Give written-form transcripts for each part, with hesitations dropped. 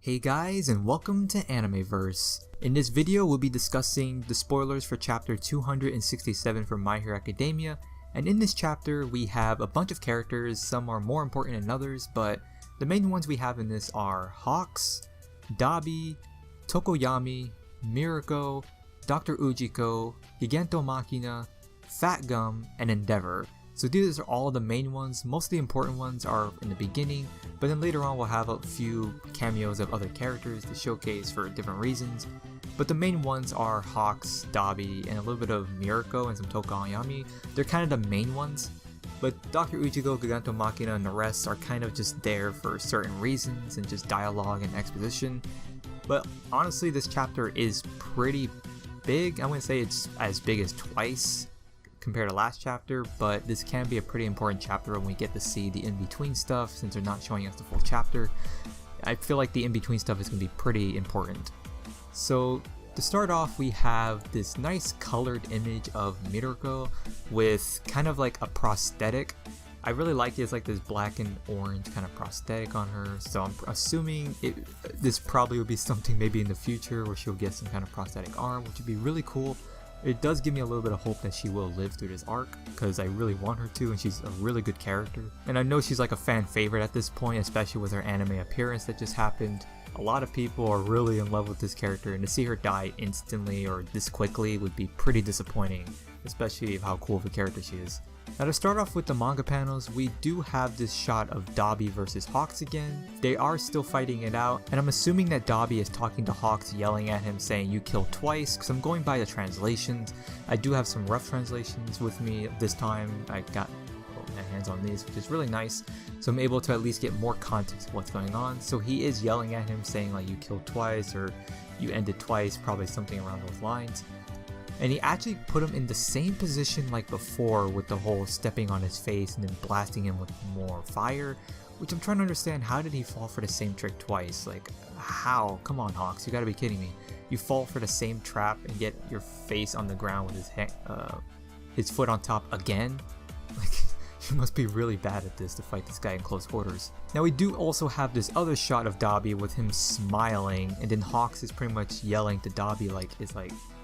Hey guys, and welcome to Animeverse. In this video, we'll be discussing the spoilers for chapter 267 from My Hero Academia, and in this chapter we have a bunch of characters. Some are more important than others, but the main ones we have in this are Hawks, Dabi, Tokoyami, Mirako, Dr. Ujiko, Gigento Machina, Fat Gum, and Endeavor. So these are all the main ones. Most of the important ones are in the beginning, but then later on we'll have a few cameos of other characters to showcase for different reasons. But the main ones are Hawks, Dabi, and a little bit of Mirako and some Tokoyami. They're kind of the main ones. But Dr. Ujiko, Gigento Machina, and the rest are kind of just there for certain reasons and just dialogue and exposition. But honestly, this chapter is pretty big. I wouldn't say it's as big as Twice compared to last chapter, but this can be a pretty important chapter when we get to see the in-between stuff, since they're not showing us the full chapter. I feel like the in-between stuff is going to be pretty important. So to start off, we have this nice colored image of Mirako with kind of like a prosthetic. I really like it. It's like this black and orange kind of prosthetic on her, so I'm assuming this probably will be something maybe in the future where she'll get some kind of prosthetic arm, which would be really cool. It does give me a little bit of hope that she will live through this arc, because I really want her to, and she's a really good character. And I know she's like a fan favorite at this point, especially with her anime appearance that just happened. A lot of people are really in love with this character, and to see her die instantly or this quickly would be pretty disappointing, especially of how cool of a character she is. Now to start off with the manga panels, we do have this shot of Dabi versus Hawks again. They are still fighting it out, and I'm assuming that Dabi is talking to Hawks, yelling at him saying "you killed twice," because I'm going by the translations. I do have some rough translations with me this time. I got my hands on these, which is really nice, so I'm able to at least get more context of what's going on. So he is yelling at him saying like "you killed twice" or "you ended twice," probably something around those lines. And he actually put him in the same position like before, with the whole stepping on his face and then blasting him with more fire, which I'm trying to understand. How did he fall for the same trick twice? Like, how? Come on, Hawks, you gotta be kidding me. You fall for the same trap and get your face on the ground with his foot on top again? Like, you must be really bad at this to fight this guy in close quarters. Now we do also have this other shot of Dabi with him smiling, and then Hawks is pretty much yelling to Dabi like,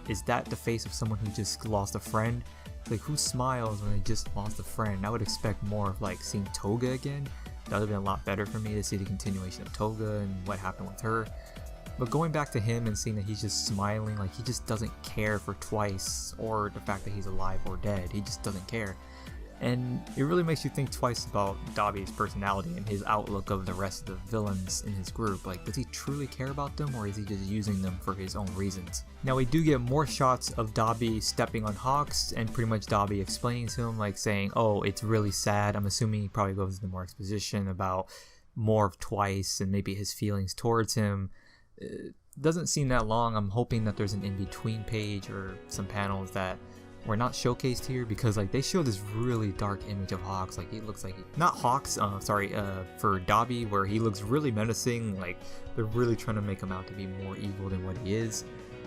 is that the face of someone who just lost a friend? Like, who smiles when they just lost a friend? I would expect more of like seeing Toga again. That would have been a lot better for me to see the continuation of Toga and what happened with her. But going back to him and seeing that he's just smiling, like he just doesn't care for Twice or the fact that he's alive or dead. He just doesn't care. And it really makes you think twice about Dabi's personality and his outlook of the rest of the villains in his group. Like, does he truly care about them, or is he just using them for his own reasons? Now we do get more shots of Dabi stepping on Hawks, and pretty much Dabi explaining to him, like saying, oh, it's really sad. I'm assuming he probably goes into more exposition about more of Twice and maybe his feelings towards him. It doesn't seem that long. I'm hoping that there's an in-between page or some panels that were not showcased here, because like they show this really dark image of Hawks. Like, he looks like not Hawks, for Dabi, where he looks really menacing. Like, they're really trying to make him out to be more evil than what he is,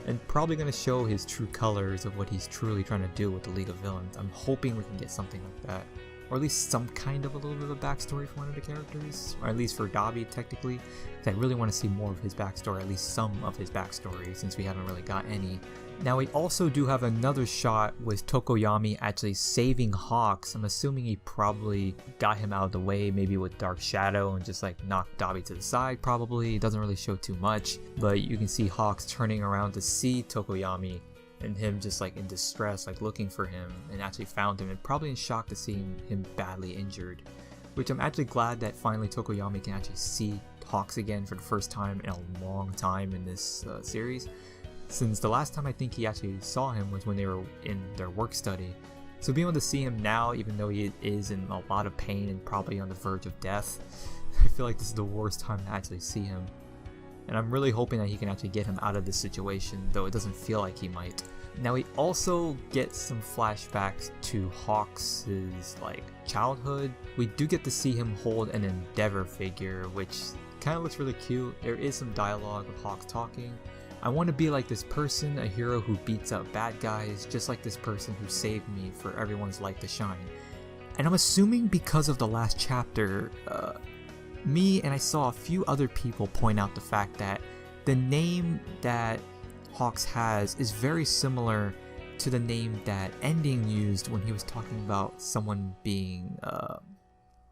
and probably going to show his true colors of what he's truly trying to do with the League of Villains. I'm hoping we can get something like that, or at least some kind of a little bit of a backstory for one of the characters, or at least for Dabi technically. I really want to see more of his backstory, at least some of his backstory, since we haven't really got any. Now we also do have another shot with Tokoyami actually saving Hawks. I'm assuming he probably got him out of the way, maybe with Dark Shadow, and just like knocked Dabi to the side probably. It doesn't really show too much, but you can see Hawks turning around to see Tokoyami, and him just like in distress, like looking for him, and actually found him, and probably in shock to seeing him badly injured. Which I'm actually glad that finally Tokoyami can actually see Hawks again for the first time in a long time in this series, since the last time I think he actually saw him was when they were in their work study. So being able to see him now, even though he is in a lot of pain and probably on the verge of death, I feel like this is the worst time to actually see him. And I'm really hoping that he can actually get him out of this situation, though it doesn't feel like he might. Now we also get some flashbacks to Hawks' like childhood. We do get to see him hold an Endeavor figure, which kind of looks really cute. There is some dialogue of Hawks talking. I want to be like this person, a hero who beats up bad guys, just like this person who saved me for everyone's light to shine. And I'm assuming because of the last chapter, Me and I saw a few other people point out the fact that the name that Hawks has is very similar to the name that Ending used when he was talking about someone being a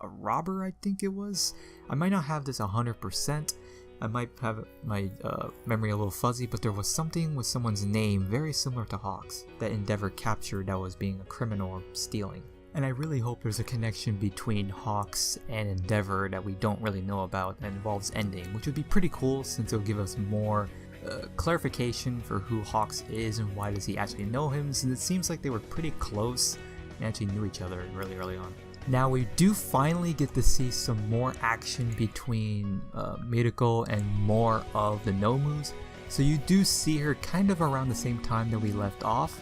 robber, I think it was. I might not have this 100%. I might have my memory a little fuzzy, but there was something with someone's name very similar to Hawks that Endeavor captured that was being a criminal or stealing. And I really hope there's a connection between Hawks and Endeavor that we don't really know about that involves Ending, which would be pretty cool since it'll give us more clarification for who Hawks is and why does he actually know him, since it seems like they were pretty close and actually knew each other really early on. Now we do finally get to see some more action between Mirko and more of the Nomus. So you do see her kind of around the same time that we left off,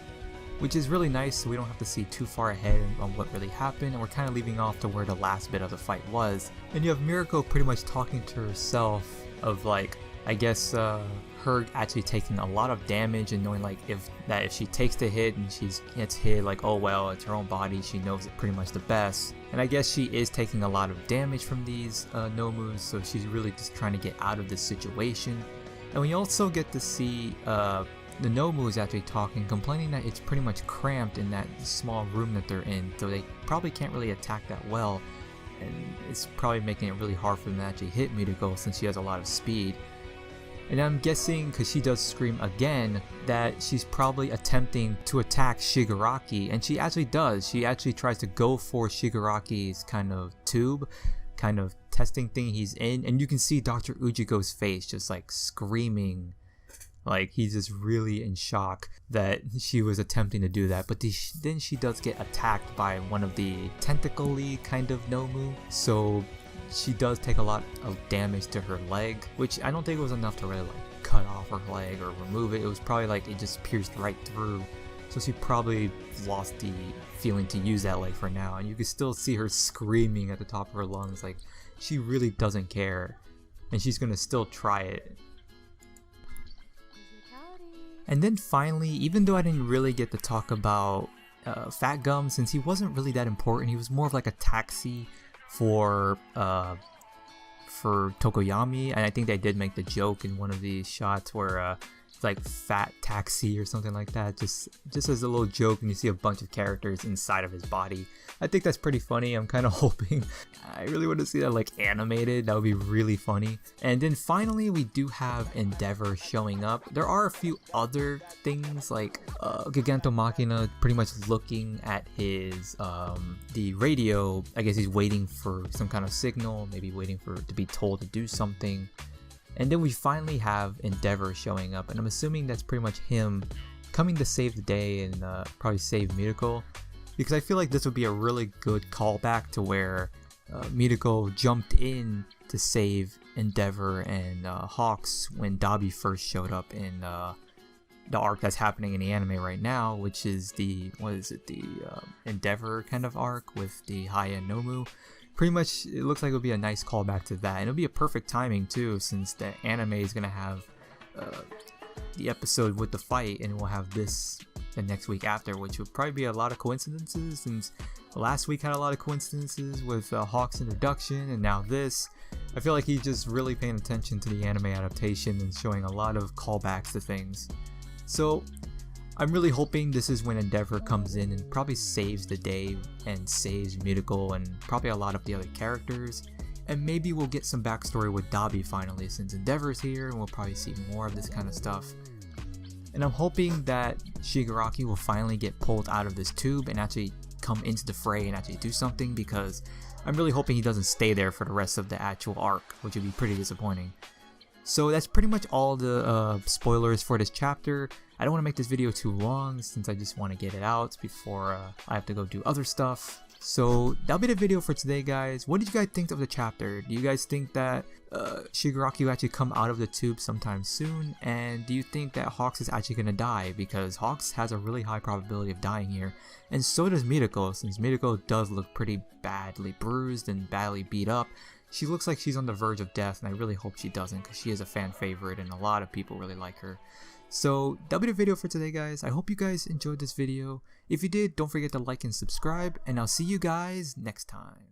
which is really nice so we don't have to see too far ahead on what really happened, and we're kind of leaving off to where the last bit of the fight was. And you have Mirko pretty much talking to herself of like, I guess her actually taking a lot of damage and knowing like if she takes the hit and she gets hit, like, oh well, it's her own body, she knows it pretty much the best. And I guess she is taking a lot of damage from these Nomus, so she's really just trying to get out of this situation. And we also get to see the Nomus actually talking, complaining that it's pretty much cramped in that small room that they're in, so they probably can't really attack that well, and it's probably making it really hard for them to actually hit Mirko since she has a lot of speed. And I'm guessing, because she does scream again, that she's probably attempting to attack Shigaraki, and she actually does. She actually tries to go for Shigaraki's kind of tube, kind of testing thing he's in, and you can see Dr. Ujiko's face just like screaming, like he's just really in shock that she was attempting to do that. But then she does get attacked by one of the tentacle-y kind of Nomu, so she does take a lot of damage to her leg, which I don't think it was enough to really like cut off her leg or remove it. It was probably like it just pierced right through, so she probably lost the feeling to use that leg for now. And you can still see her screaming at the top of her lungs, like she really doesn't care, and she's gonna still try it. And then finally, even though I didn't really get to talk about Fat Gum, since he wasn't really that important, he was more of like a taxi for Tokoyami, and I think they did make the joke in one of these shots where it's like Fat Taxi or something like that, just as a little joke, and you see a bunch of characters inside of his body. I think that's pretty funny. I'm kind of hoping, I really want to see that like animated. That would be really funny. And then finally we do have Endeavor showing up. There are a few other things like Giganto Machina pretty much looking at his the radio. I guess he's waiting for some kind of signal, maybe waiting for to be told to do something. And then we finally have Endeavor showing up, and I'm assuming that's pretty much him coming to save the day and probably save Mirko, because I feel like this would be a really good callback to where Mirko jumped in to save Endeavor and Hawks when Dabi first showed up in the arc that's happening in the anime right now, which is the Endeavor kind of arc with the high-end Nomu. Pretty much, it looks like it'll be a nice callback to that, and it'll be a perfect timing too, since the anime is gonna have the episode with the fight, and we'll have this the next week after, which would probably be a lot of coincidences, since last week had a lot of coincidences with Hawk's introduction, and now this. I feel like he's just really paying attention to the anime adaptation and showing a lot of callbacks to things. So I'm really hoping this is when Endeavor comes in and probably saves the day and saves Mirko and probably a lot of the other characters. And maybe we'll get some backstory with Dabi finally, since Endeavor's here, and we'll probably see more of this kind of stuff. And I'm hoping that Shigaraki will finally get pulled out of this tube and actually come into the fray and actually do something, because I'm really hoping he doesn't stay there for the rest of the actual arc, which would be pretty disappointing. So that's pretty much all the spoilers for this chapter. I don't want to make this video too long, since I just want to get it out before I have to go do other stuff. So that'll be the video for today, guys. What did you guys think of the chapter? Do you guys think that Shigaraki will actually come out of the tube sometime soon? And do you think that Hawks is actually going to die? Because Hawks has a really high probability of dying here. And so does Mirko, since Mirko does look pretty badly bruised and badly beat up. She looks like she's on the verge of death, and I really hope she doesn't, because she is a fan favorite and a lot of people really like her. So that'll be the video for today, guys. I hope you guys enjoyed this video. If you did, don't forget to like and subscribe, and I'll see you guys next time.